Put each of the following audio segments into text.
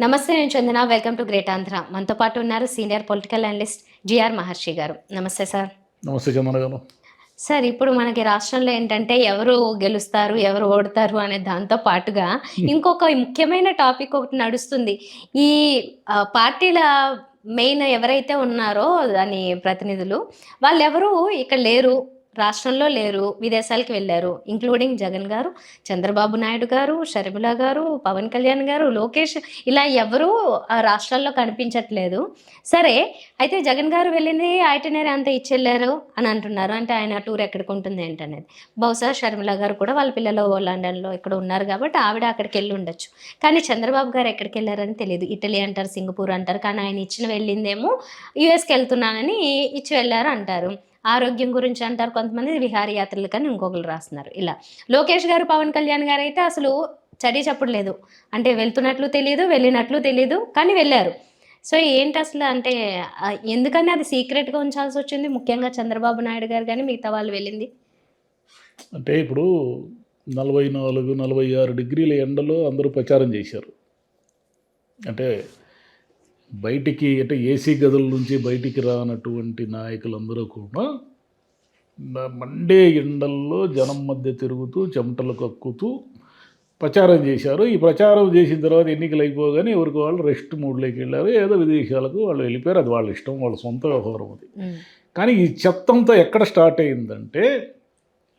నమస్తే, నేను Chandana. Welcome to great Andhra. మనతో పాటు ఉన్నారు senior political analyst GR Maharshi గారు. నమస్తే సార్. నమస్తే చందన గారు. సార్, ఇప్పుడు మనకి రాష్ట్రంలో ఏంటంటే ఎవరు గెలుస్తారు, ఎవరు ఓడతారు అనే దాంతో పాటుగా ఇంకొక ముఖ్యమైన టాపిక్ ఒకటి నడుస్తుంది. ఈ పార్టీల మెయిన్ ఎవరైతే ఉన్నారో దాని ప్రతినిధులు, వాళ్ళెవరూ ఇక్కడ లేరు. రాష్ట్రంలో లేరు, విదేశాలకు వెళ్లారు. ఇంక్లూడింగ్ జగన్ గారు, చంద్రబాబు నాయుడు గారు, షర్మిల గారు, పవన్ కళ్యాణ్ గారు, లోకేష్, ఇలా ఎవరూ ఆ రాష్ట్రాల్లో కనిపించట్లేదు. సరే, అయితే జగన్ గారు వెళ్ళింది ఐటినరీ అంతా ఇచ్చెళ్ళారు అని అంటున్నారు. అంటే ఆయన టూర్ ఎక్కడికి ఉంటుంది ఏంటనేది. బహుశా షర్మిల గారు కూడా వాళ్ళ పిల్లలు లండన్లో ఇక్కడ ఉన్నారు కాబట్టి ఆవిడ అక్కడికి వెళ్ళి ఉండొచ్చు. కానీ చంద్రబాబు గారు ఎక్కడికి వెళ్ళారని తెలియదు. ఇటలీ అంటారు, సింగపూర్ అంటారు. కానీ ఆయన ఇచ్చిన వెళ్ళిందేమో యుఎస్కి వెళ్తున్నానని ఇచ్చి వెళ్ళారు అంటారు. ఆరోగ్యం గురించి అంటారు కొంతమంది, విహారయాత్రలు కానీ ఇంకొకరు రాస్తున్నారు. ఇలా లోకేష్ గారు, పవన్ కళ్యాణ్ గారు అయితే అసలు చడి చప్పుడు లేదు. అంటే వెళ్తున్నట్లు తెలియదు, వెళ్ళినట్లు తెలియదు, కానీ వెళ్ళారు. సో ఏంటి అసలు అంటే ఎందుకని అది సీక్రెట్గా ఉంచాల్సి వచ్చింది? ముఖ్యంగా చంద్రబాబు నాయుడు గారు కానీ మిగతా వాళ్ళు వెళ్ళింది అంటే ఇప్పుడు 44, 46 డిగ్రీల ఎండలో అందరూ ప్రచారం చేశారు. అంటే బయటికి అంటే ఏసీ గదుల నుంచి బయటికి రానటువంటి నాయకులందరూ కూడా మండే ఎండల్లో జనం మధ్య తిరుగుతూ చెమటలు కక్కుతూ ప్రచారం చేశారు. ఈ ప్రచారం చేసిన తర్వాత ఎన్నికలు అయిపోగానే ఎవరికి వాళ్ళు రెస్ట్ మూడ్లోకి వెళ్ళారు. ఏదో విదేశాలకు వాళ్ళు వెళ్ళిపోయారు. అది వాళ్ళ ఇష్టం, వాళ్ళ సొంత వ్యవహారం అది. కానీ ఈ చెత్తంతా ఎక్కడ స్టార్ట్ అయిందంటే,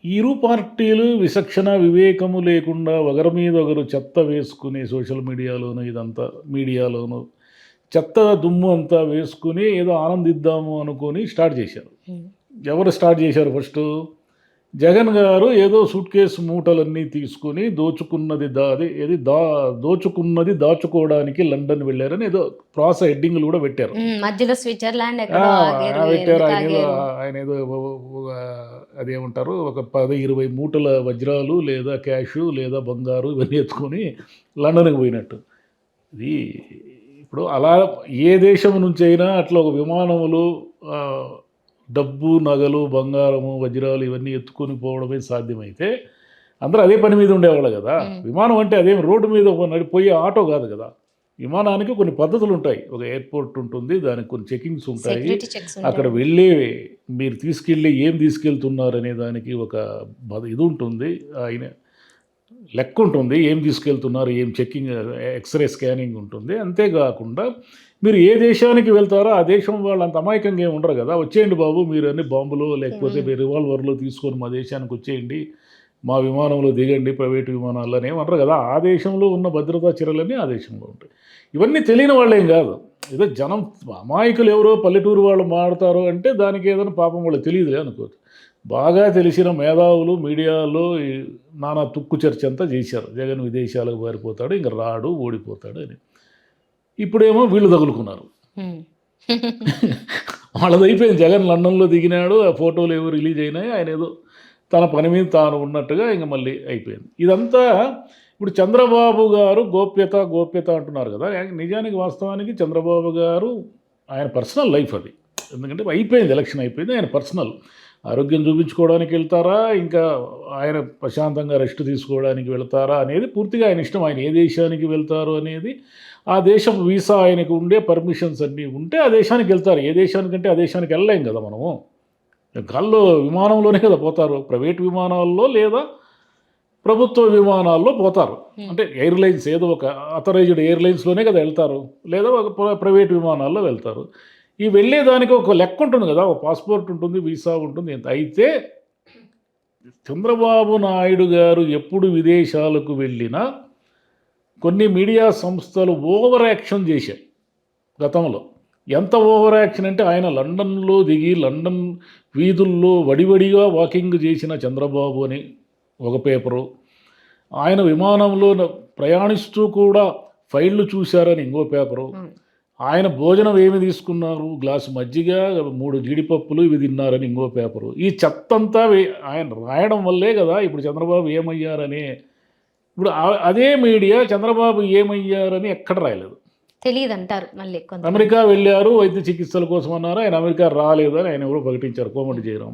ఇరు పార్టీలు విచక్షణ వివేకము లేకుండా ఒకరి మీద ఒకరు చెత్త వేసుకుని సోషల్ మీడియాలోను ఇదంతా మీడియాలోను చెత్త దుమ్ము అంతా వేసుకుని ఏదో ఆనందిద్దాము అనుకొని స్టార్ట్ చేశారు. ఎవరు స్టార్ట్ చేశారు? ఫస్ట్ జగన్ గారు ఏదో సూట్ కేసు మూటలన్నీ తీసుకుని దోచుకున్నది దాచుకోవడానికి లండన్ వెళ్ళారని ఏదో ప్రాస హెడ్డింగ్లు కూడా పెట్టారు. మధ్యలో స్విట్జర్లాండ్ పెట్టారు. ఆయన ఏదో అదేమంటారు, ఒక 10-20 మూటల వజ్రాలు లేదా క్యాషు లేదా బంగారు ఇవన్నీ ఎత్తుకొని లండన్కి పోయినట్టు. ఇది ఇప్పుడు అలా ఏ దేశం నుంచి అయినా అట్లా ఒక విమానములు డబ్బు, నగలు, బంగారము, వజ్రాలు ఇవన్నీ ఎత్తుకొని పోవడమే సాధ్యమైతే అందరూ అదే పని మీద ఉండేవాళ్ళు కదా. విమానం అంటే అదేం రోడ్డు మీద నడిపోయే ఆటో కాదు కదా. విమానానికి కొన్ని పద్ధతులు ఉంటాయి. ఒక ఎయిర్పోర్ట్ ఉంటుంది, దానికి కొన్ని చెకింగ్స్ ఉంటాయి. అక్కడ వెళ్ళి మీరు ఏం తీసుకెళ్తున్నారు అనే దానికి ఒక ఇది ఉంటుంది, ఆయన లెక్క ఉంటుంది. ఏం తీసుకెళ్తున్నారు, ఏం చెక్కింగ్, ఎక్స్రే స్కానింగ్ ఉంటుంది. అంతేకాకుండా మీరు ఏ దేశానికి వెళ్తారో ఆ దేశం వాళ్ళు అంత అమాయకంగా ఏమి ఉండరు కదా. వచ్చేయండి బాబు, మీరు అన్ని బాంబులు లేకపోతే మీరు రివాల్వర్లు తీసుకొని మా దేశానికి వచ్చేయండి, మా విమానంలో దిగండి, ప్రైవేటు విమానాల్లో అని ఏమంటారు కదా. ఆ దేశంలో ఉన్న భద్రతా చర్యలన్నీ ఆ దేశంలో ఉంటాయి. ఇవన్నీ తెలియని వాళ్ళేం కాదు. ఏదో జనం అమాయకులు ఎవరో పల్లెటూరు వాళ్ళు మాడతారు అంటే దానికి ఏదైనా పాపం వాళ్ళు తెలియదులే అనుకోవచ్చు. బాగా తెలిసిన మేధావులు మీడియాలో నానా తుక్కు చర్చ అంతా చేశారు. జగన్ విదేశాలకు పారిపోతాడు, ఇంక రాడు, ఓడిపోతాడు అని. ఇప్పుడేమో వీళ్ళు తగులుకున్నారు. వాళ్ళది అయిపోయింది. జగన్ లండన్లో దిగినాడు, ఆ ఫోటోలు ఏవో రిలీజ్ అయినాయి, ఆయన ఏదో తన పని మీద తాను ఉన్నట్టుగా ఇంక మళ్ళీ అయిపోయింది. ఇదంతా ఇప్పుడు చంద్రబాబు గారు గోప్యత అంటున్నారు కదా. నిజానికి వాస్తవానికి చంద్రబాబు గారు ఆయన పర్సనల్ లైఫ్ అది. ఎందుకంటే అయిపోయింది, ఎలక్షన్ అయిపోయింది, ఆయన పర్సనల్ ఆరోగ్యం చూపించుకోవడానికి వెళ్తారా, ఇంకా ఆయన ప్రశాంతంగా రెస్ట్ తీసుకోవడానికి వెళ్తారా అనేది పూర్తిగా ఆయన ఇష్టం. ఆయన ఏ దేశానికి వెళ్తారు అనేది ఆ దేశం వీసా, ఆయనకు ఉండే పర్మిషన్స్ అన్నీ ఉంటే ఆ దేశానికి వెళ్తారు. ఏ దేశానికంటే ఆ దేశానికి వెళ్ళలేం కదా మనము. గాల్లో విమానంలోనే కదా పోతారు, ప్రైవేట్ విమానాల్లో లేదా ప్రభుత్వ విమానాల్లో పోతారు. అంటే ఎయిర్లైన్స్ ఏదో ఒక అథరైజ్డ్ ఎయిర్లైన్స్లోనే కదా వెళ్తారు, లేదా ఒక ప్రైవేట్ విమానాల్లో వెళ్తారు. ఈ వెళ్ళేదానికి ఒక లెక్క ఉంటుంది కదా, ఒక పాస్పోర్ట్ ఉంటుంది, వీసా ఉంటుంది. అయితే చంద్రబాబు నాయుడు గారు ఎప్పుడు విదేశాలకు వెళ్ళినా కొన్ని మీడియా సంస్థలు ఓవర్ యాక్షన్ చేశాయి గతంలో. ఎంత ఓవర్ యాక్షన్ అంటే, ఆయన లండన్లో దిగి లండన్ వీధుల్లో వడివడిగా వాకింగ్ చేసిన చంద్రబాబు అని ఒక పేపరు, ఆయన విమానంలో ప్రయాణిస్తూ కూడా ఫైళ్ళు చూశారని ఇంకో పేపరు, ఆయన భోజనం ఏమి తీసుకున్నారు, గ్లాసు మజ్జిగ, 3 జీడిపప్పులు ఇవి తిన్నారని ఇంకో పేపరు. ఈ చెత్తంతా ఆయన రాయడం వల్లే కదా ఇప్పుడు చంద్రబాబు ఏమయ్యారని. ఇప్పుడు అదే మీడియా చంద్రబాబు ఏమయ్యారని ఎక్కడ రాయలేదు. తెలియదు అంటారు. మళ్ళీ అమెరికా వెళ్ళారు వైద్య చికిత్సల కోసం అన్నారు, ఆయన అమెరికా రాలేదు అని ఆయన ఎవరో ప్రకటించారు, కోమటి జయరాం.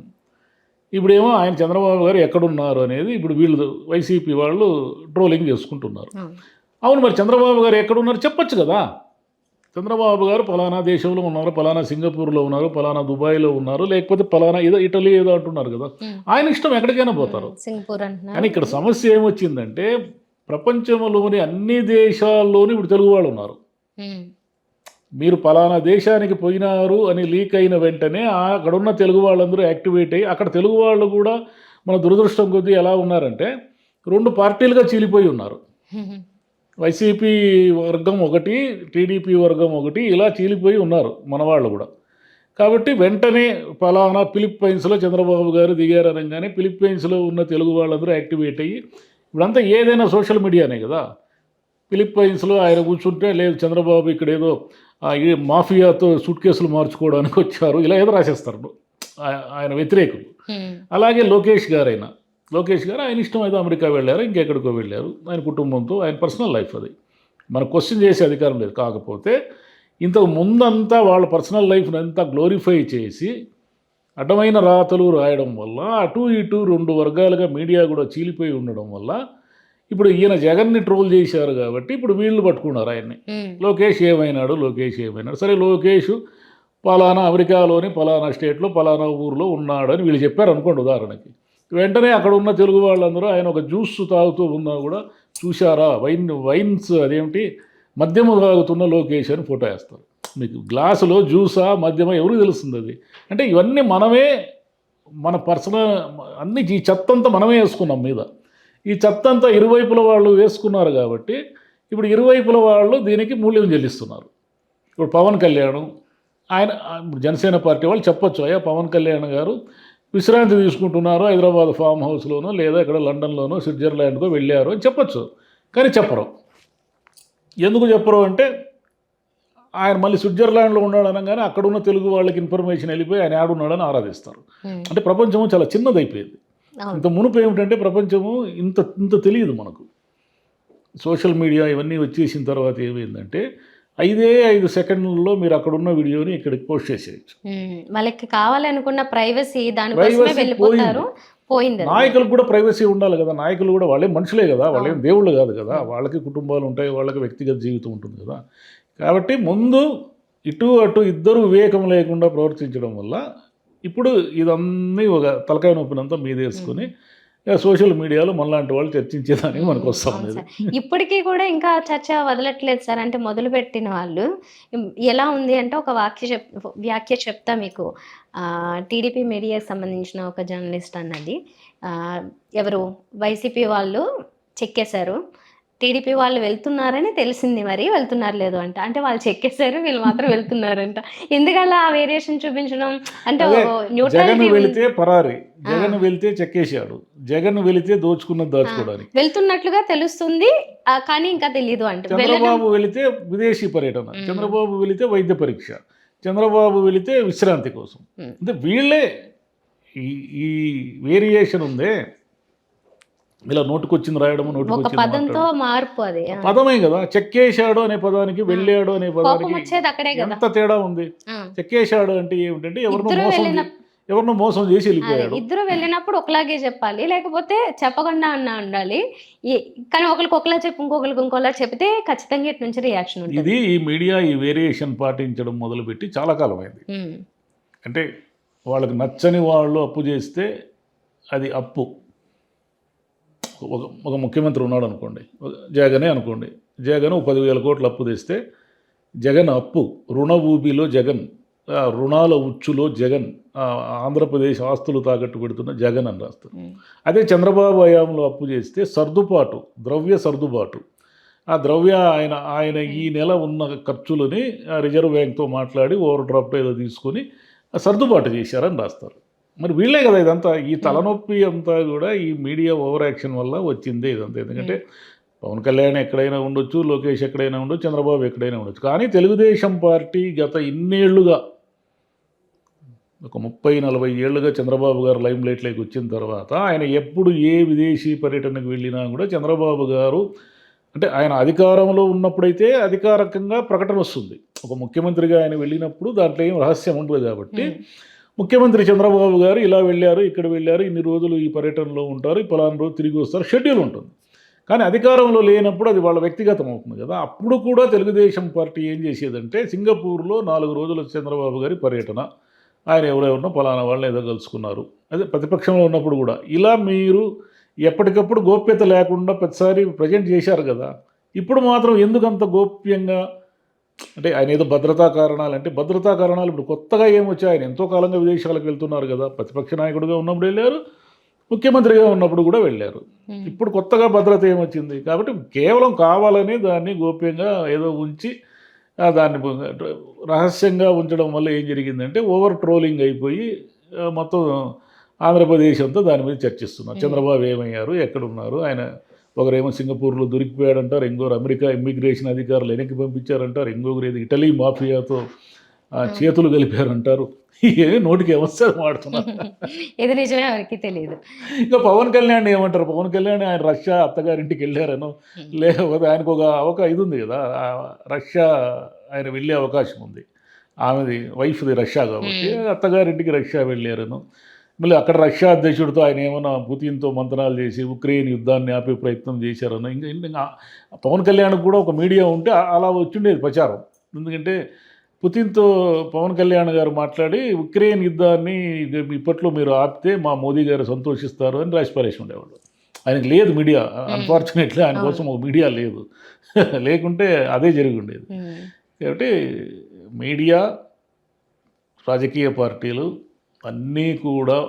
ఇప్పుడేమో ఆయన చంద్రబాబు గారు ఎక్కడున్నారు అనేది ఇప్పుడు వీళ్ళు వైసీపీ వాళ్ళు ట్రోలింగ్ చేసుకుంటున్నారు. అవును, మరి చంద్రబాబు గారు ఎక్కడున్నారు చెప్పొచ్చు కదా. చంద్రబాబు గారు పలానా దేశంలో ఉన్నారు, పలానా సింగపూర్లో ఉన్నారు, పలానా దుబాయ్లో ఉన్నారు, లేకపోతే పలానా ఏదో ఇటలీ ఏదో అంటున్నారు కదా. ఆయన ఇష్టం, ఎక్కడికైనా పోతారు. సింగపూర్ కానీ అంటున్నారు. ఇక్కడ సమస్య ఏమొచ్చిందంటే ప్రపంచంలోని అన్ని దేశాల్లోని ఇప్పుడు తెలుగు వాళ్ళు ఉన్నారు. మీరు పలానా దేశానికి పోయినారు అని లీక్ అయిన వెంటనే అక్కడున్న తెలుగు వాళ్ళందరూ యాక్టివేట్ అయ్యి, అక్కడ తెలుగు వాళ్ళు కూడా మన దురదృష్టం కొద్దీ ఎలా ఉన్నారంటే 2 పార్టీలుగా చీలిపోయి ఉన్నారు. వైసీపీ వర్గం ఒకటి, టీడీపీ వర్గం ఒకటి, ఇలా చీలిపోయి ఉన్నారు మన వాళ్ళు కూడా. కాబట్టి వెంటనే పలానా ఫిలిప్పైన్స్లో చంద్రబాబు గారు దిగారనగానే ఫిలిప్పైన్స్లో ఉన్న తెలుగు వాళ్ళందరూ యాక్టివేట్ అయ్యి, ఇప్పుడంతా ఏదైనా సోషల్ మీడియానే కదా. ఫిలిప్పైన్స్లో ఆయన కూర్చుంటే, లేదు చంద్రబాబు ఇక్కడ ఏదో ఈ మాఫియాతో సూట్ కేసులు మార్చుకోవడానికి వచ్చారు, ఇలా ఏదో రాసేస్తారు ఆయన వ్యతిరేకులు. అలాగే లోకేష్ గారు ఆయన ఇష్టం అయితే అమెరికా వెళ్ళారు, ఇంకెక్కడికో వెళ్ళారు, ఆయన కుటుంబంతో, ఆయన పర్సనల్ లైఫ్ అది, మన క్వశ్చన్ చేసే అధికారం లేదు. కాకపోతే ఇంతకు ముందంతా వాళ్ళ పర్సనల్ లైఫ్ని అంతా గ్లోరిఫై చేసి అడ్డమైన రాతలు రాయడం వల్ల అటు ఇటు 2 వర్గాలుగా మీడియా కూడా చీలిపోయి ఉండడం వల్ల ఇప్పుడు ఈయన జగన్ని ట్రోల్ చేశారు కాబట్టి ఇప్పుడు వీళ్ళు పట్టుకున్నారు ఆయన్ని. లోకేష్ ఏమైనాడు. సరే, లోకేష్ పలానా అమెరికాలోని పలానా స్టేట్లో పలానా ఊరిలో ఉన్నాడు అని వీళ్ళు చెప్పారు అనుకోండి ఉదాహరణకి. వెంటనే అక్కడ ఉన్న తెలుగు వాళ్ళందరూ ఆయన ఒక జ్యూస్ తాగుతూ ఉన్నా కూడా చూశారా, వైన్స్ అదేమిటి మద్యము తాగుతున్న లోకేష్ అని ఫోటో వేస్తారు. మీకు గ్లాసులో జ్యూసా మద్యమా ఎవరికి తెలుస్తుంది అది? అంటే ఇవన్నీ మనమే మన పర్సనల్ అన్ని ఈ చెత్తంతా మనమే వేసుకున్నాం మీద. ఈ చెత్తంతా ఇరువైపుల వాళ్ళు వేసుకున్నారు కాబట్టి ఇప్పుడు ఇరువైపుల వాళ్ళు దీనికి మూల్యం చెల్లిస్తున్నారు. ఇప్పుడు పవన్ కళ్యాణ్ ఆయన జనసేన పార్టీ వాళ్ళు చెప్పొచ్చు, అయ్యా పవన్ కళ్యాణ్ గారు విశ్రాంతి తీసుకుంటున్నారు హైదరాబాద్ ఫామ్ హౌస్లోనో లేదా ఇక్కడ లండన్లోనో స్విట్జర్లాండ్కో వెళ్ళారు అని చెప్పొచ్చు. కానీ చెప్పరు. ఎందుకు చెప్పరు అంటే ఆయన మళ్ళీ స్విట్జర్లాండ్లో ఉన్నాడు అనగానే అక్కడున్న తెలుగు వాళ్ళకి ఇన్ఫర్మేషన్ వెళ్ళిపోయి ఆయన ఆడున్నాడని ఆరాధిస్తారు. అంటే ప్రపంచము చాలా చిన్నదైపోయింది. ఇంత మునుపు ఏమిటంటే ప్రపంచము ఇంత తెలియదు మనకు. సోషల్ మీడియా ఇవన్నీ వచ్చేసిన తర్వాత ఏమైందంటే 5 సెకండ్లలో మీరు అక్కడున్న వీడియోని ఇక్కడికి పోస్ట్ చేసేయచ్చు. వాళ్ళకి కావాలనుకున్న ప్రైవసీ దానికోసమే వెళ్ళిపోతారు. పోయింది. నాయకులకు కూడా ప్రైవసీ ఉండాలి కదా. నాయకులు కూడా వాళ్ళే మనుషులే కదా, వాళ్ళేం దేవుళ్ళు కాదు కదా. వాళ్ళకి కుటుంబాలు ఉంటాయి, వాళ్ళకి వ్యక్తిగత జీవితం ఉంటుంది కదా. కాబట్టి ముందు ఇటు అటు ఇద్దరు వివేకం లేకుండా ప్రవర్తించడం వల్ల ఇప్పుడు ఇదన్నీ ఒక తలకాయ నొప్పినంతా మీదేసుకొని సోషల్ మీడియాలో మనలాంటి వాళ్ళు చర్చించేదానికి మనకు వస్తూ ఉండేది. ఇప్పటికీ కూడా ఇంకా చర్చ వదలట్లేదు సార్. అంటే మొదలుపెట్టిన వాళ్ళు ఎలా ఉంది అంటే ఒక వ్యాఖ్య చెప్తా మీకు. టీడీపీ మీడియాకి సంబంధించిన ఒక జర్నలిస్ట్ అన్నది, ఎవరు వైసీపీ వాళ్ళు చెక్కేశారు, టీడీపీ వాళ్ళు వెళ్తున్నారని తెలిసింది, మరి వెళ్తున్నారు లేదు అంట. అంటే వాళ్ళు చెక్కేశారు, వీళ్ళు మాత్రం వెళ్తున్నారంట. ఎందుకలా ఆ వేరియేషన్ చూపించడం? అంటే జగన్ వెళితే పరారి, జగన్ వెళితే చెక్కేశాడు, జగన్ వెళితే దోచుకున్నది దాచుకోవడానికి వెళ్తున్నట్లుగా తెలుస్తుంది, కానీ ఇంకా తెలియదు అంటే. చంద్రబాబు వెళితే విదేశీ పర్యటన, చంద్రబాబు వెళితే వైద్య పరీక్ష, చంద్రబాబు వెళితే విశ్రాంతి కోసం. అంటే వీళ్ళే ఈ వేరియేషన్ ఉందే. ఇలా నోటుకొచ్చింది రాయడము, పదంతో మార్పు, అది పదమే కదా. చెక్కేశాడు అనే పదానికి వెళ్ళాడు అనే పదానికి ఎంత తేడా ఉంది. చెక్కేశాడు అంటే ఏమిటంటే ఎవరినో మోసం చేసి వెళ్ళిపోయాడు. ఇద్దరు వెళ్ళినప్పుడు ఒకలాగే చెప్పాలి, లేకపోతే చెప్పకుండా ఉండాలి. కానీ ఒకరికి ఒకలా చెప్పి ఇంకొకరికి ఇంకోలా చెప్తే ఖచ్చితంగా ఇటు నుంచి రియాక్షన్ ఉంటుంది. ఇది ఈ మీడియా ఈ వేరియేషన్ పాటించడం మొదలుపెట్టి చాలా కాలం అయింది. అంటే వాళ్ళకి నచ్చని వాళ్ళు అప్పు చేస్తే అది అప్పు. ఒక ముఖ్యమంత్రి ఉన్నాడు అనుకోండి, జగనే అనుకోండి, జగన్ 10,000 కోట్లు అప్పు తెస్తే జగన్ అప్పు, రుణ ఊబిలో జగన్, రుణాల ఉచ్చులో జగన్, ఆంధ్రప్రదేశ్ ఆస్తులు తాకట్టు పెడుతున్న జగన్ అని రాస్తారు. అదే చంద్రబాబు హయాంలో అప్పు చేస్తే సర్దుబాటు, ద్రవ్య సర్దుబాటు. ఆ ద్రవ్య ఆయన ఈ నెల ఉన్న ఖర్చులని రిజర్వ్ బ్యాంక్తో మాట్లాడి ఓవర్ డ్రాఫ్ట్ ఏదో తీసుకొని సర్దుబాటు చేశారని రాస్తారు. మరి వీళ్ళే కదా ఇదంతా. ఈ తలనొప్పి అంతా కూడా ఈ మీడియా ఓవర్ యాక్షన్ వల్ల వచ్చిందే ఇదంతా. ఎందుకంటే పవన్ కళ్యాణ్ ఎక్కడైనా ఉండొచ్చు, లోకేష్ ఎక్కడైనా ఉండొచ్చు, చంద్రబాబు ఎక్కడైనా ఉండొచ్చు. కానీ తెలుగుదేశం పార్టీ గత ఇన్నేళ్లుగా, ఒక 30-40 ఏళ్ళుగా చంద్రబాబు గారు లైమ్ లైట్లోకి వచ్చిన తర్వాత ఆయన ఎప్పుడు ఏ విదేశీ పర్యటనకు వెళ్ళినా కూడా చంద్రబాబు గారు, అంటే ఆయన అధికారంలో ఉన్నప్పుడైతే అధికారికంగా ప్రకటన వస్తుంది. ఒక ముఖ్యమంత్రిగా ఆయన వెళ్ళినప్పుడు దాంట్లో ఏం రహస్యం ఉండదు కాబట్టి ముఖ్యమంత్రి చంద్రబాబు గారు ఇలా వెళ్ళారు, ఇక్కడ వెళ్ళారు, ఇన్ని రోజులు ఈ పర్యటనలో ఉంటారు, పలానా రోజు తిరిగి వస్తారు, షెడ్యూల్ ఉంటుంది. కానీ అధికారంలో లేనప్పుడు అది వాళ్ళ వ్యక్తిగతం అవుతుంది కదా. అప్పుడు కూడా తెలుగుదేశం పార్టీ ఏం చేసేదంటే సింగపూర్లో 4 రోజుల చంద్రబాబు గారి పర్యటన, ఆయన ఎవరెవరినో పలానా వాళ్ళని ఏదో కలుసుకున్నారు. అదే ప్రతిపక్షంలో ఉన్నప్పుడు కూడా ఇలా మీరు ఎప్పటికప్పుడు గోప్యత లేకుండా ప్రతిసారి ప్రజెంట్ చేశారు కదా. ఇప్పుడు మాత్రం ఎందుకంత గోప్యంగా, అంటే ఆయన ఏదో భద్రతా కారణాలు, అంటే భద్రతా కారణాలు ఇప్పుడు కొత్తగా ఏమొచ్చాయి? ఆయన ఎంతో కాలంగా విదేశాలకు వెళ్తున్నారు కదా. ప్రతిపక్ష నాయకుడిగా ఉన్నప్పుడు వెళ్ళారు, ముఖ్యమంత్రిగా ఉన్నప్పుడు కూడా వెళ్ళారు. ఇప్పుడు కొత్తగా భద్రత ఏమొచ్చింది? కాబట్టి కేవలం కావాలని దాన్ని గోప్యంగా ఏదో ఉంచి దాన్ని రహస్యంగా ఉంచడం వల్ల ఏం జరిగిందంటే ఓవర్ ట్రోలింగ్ అయిపోయి మొత్తం ఆంధ్రప్రదేశ్ అంతా దాని మీద చర్చిస్తున్నారు. చంద్రబాబు ఏమయ్యారు, ఎక్కడున్నారు, ఆయన ఒకరేమో సింగపూర్లో దొరికిపోయాడంటారు, ఇంకోరు అమెరికా ఇమ్మిగ్రేషన్ అధికారులు వెనక్కి పంపించారంటారు, ఇంకొకరు ఏది ఇటలీ మాఫియాతో చేతులు కలిపారంటారు. ఏమి నోటికి ఏమొస్తారు మాడుతున్నారు. ఇది నిజమే, ఎవరికి తెలియదు. ఇంకా పవన్ కళ్యాణ్ ఏమంటారు? పవన్ కళ్యాణ్ ఆయన రష్యా అత్తగారింటికి వెళ్ళారనో, లేకపోతే ఆయనకు ఒక ఇది ఉంది కదా, రష్యా ఆయన వెళ్ళే అవకాశం ఉంది. ఆమెది వైఫ్ది రష్యా కాబట్టి అత్తగారింటికి రష్యా వెళ్ళారను. మళ్ళీ అక్కడ రష్యా అధ్యక్షుడితో ఆయన ఏమైనా పుతిన్తో మంతనాలు చేసి ఉక్రెయిన్ యుద్ధాన్ని ఆపే ప్రయత్నం చేశారనో. ఇంకా పవన్ కళ్యాణ్కి కూడా ఒక మీడియా ఉంటే అలా వచ్చిండేది ప్రచారం. ఎందుకంటే పుతిన్తో పవన్ కళ్యాణ్ గారు మాట్లాడి ఉక్రెయిన్ యుద్ధాన్ని ఇప్పట్లో మీరు ఆపితే మా మోదీ గారు సంతోషిస్తారు అని రాసి పారేసి ఉండేవాళ్ళు. ఆయనకు లేదు మీడియా, అన్ఫార్చునేట్లీ ఆయన కోసం ఒక మీడియా లేదు. లేకుంటే అదే జరిగి ఉండేది. కాబట్టి మీడియా, రాజకీయ పార్టీలు అన్నీ కూడా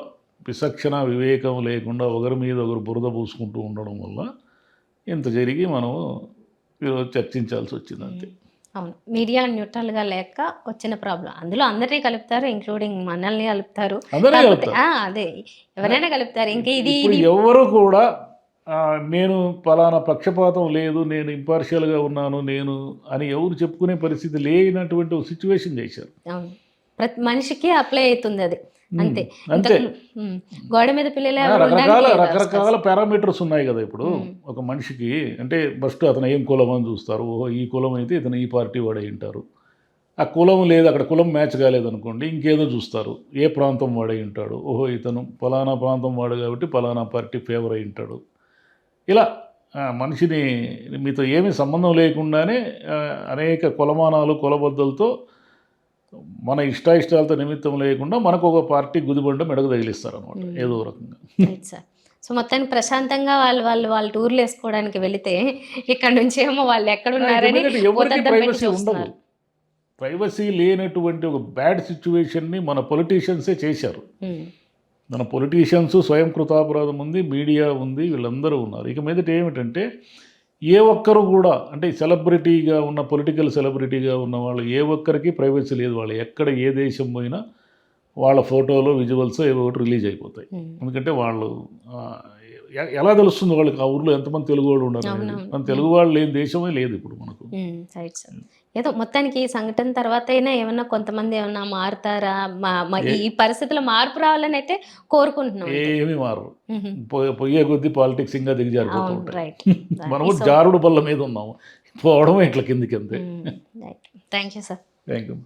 విచక్షణ వివేకం లేకుండా ఒకరి మీద ఒకరు బురద పూసుకుంటూ ఉండడం వల్ల ఇంత జరిగి మనం ఈరోజు చర్చించాల్సి వచ్చింది అంతే. అవును, మీడియా న్యూట్రల్గా లేక వచ్చిన ప్రాబ్లం. అందులో అందరినీ కలుపుతారు, ఇంక్లూడింగ్ మనల్ని కలుపుతారు. అదే ఎవరైనా కలుపుతారు. ఇంకా ఇది ఎవరు కూడా నేను పలానా పక్షపాతం లేదు, నేను ఇంపార్షియల్గా ఉన్నాను నేను అని ఎవరు చెప్పుకునే పరిస్థితి లేనటువంటి ఒక సిచ్యువేషన్ చేశారు. అవును, ప్రతి మనిషికి అప్లై అవుతుంది అది. అంతే. గోడ మీద పిల్లలు రకరకాల పారామీటర్స్ ఉన్నాయి కదా. ఇప్పుడు ఒక మనిషికి అంటే ఫస్ట్ అతను ఏం కులం అని చూస్తారు. ఓహో ఈ కులం అయితే ఇతను ఈ పార్టీ వాడు అయి ఉంటారు. ఆ కులం లేదు, అక్కడ కులం మ్యాచ్ కాలేదనుకోండి, ఇంకేదో చూస్తారు. ఏ ప్రాంతం వాడై ఉంటాడు, ఓహో ఇతను ఫలానా ప్రాంతం వాడు కాబట్టి ఫలానా పార్టీ ఫేవర్ అయి ఉంటాడు. ఇలా మనిషిని మీతో ఏమీ సంబంధం లేకుండానే అనేక కొలమానాలు కొలబద్దలతో మన ఇష్టాయిష్టాలతో నిమిత్తం లేకుండా మనకు ఒక పార్టీ గుదిబండ మెడకు తగిలిస్తారు అనమాట ఏదో రకంగా. సో మొత్తానికి ప్రశాంతంగా వాళ్ళు టూర్లు వేసుకోవడానికి వెళితే ఇక్కడ నుంచి ఏమో వాళ్ళు ఎక్కడున్నారని ఎవరికి ప్రైవసీ ఉండదు. ప్రైవసీ లేనటువంటి ఒక బ్యాడ్ సిచ్యువేషన్ని మన పొలిటీషియన్సే చేశారు. మన పొలిటీషియన్స్ స్వయం కృతాపరాధం ఉంది, మీడియా ఉంది, వీళ్ళందరూ ఉన్నారు. ఇక మీదట ఏమిటంటే ఏ ఒక్కరు కూడా అంటే సెలబ్రిటీగా ఉన్న పొలిటికల్ సెలబ్రిటీగా ఉన్న వాళ్ళు ఏ ఒక్కరికి ప్రైవసీ లేదు. వాళ్ళు ఎక్కడ ఏ దేశం పోయినా వాళ్ళ ఫోటోలు విజువల్స్ ఏవో ఒకటి రిలీజ్ అయిపోతాయి. ఎందుకంటే వాళ్ళు ఎలా తెలుస్తుంది వాళ్ళకి ఆ ఊర్లో ఎంతమంది తెలుగు వాళ్ళు ఉన్నారు. మన తెలుగు వాళ్ళు లేని దేశమే లేదు ఇప్పుడు మనకు. ఏదో మొత్తానికి ఈ సంఘటన తర్వాత అయినా ఏమన్నా కొంతమంది ఏమన్నా మారుతారా, ఈ పరిస్థితుల్లో మార్పు రావాలని అయితే కోరుకుంటున్నాం. ఏమి మారరు, పోయే కొద్దీ పాలిటిక్స్ ఇంకా దిగజారిపోతూ ఉంటాయి. మనము జారుడు బల్ల మీద ఉన్నాము, పోవడం ఇట్లా కిందికి అంతే. Thank you sir. Thank you.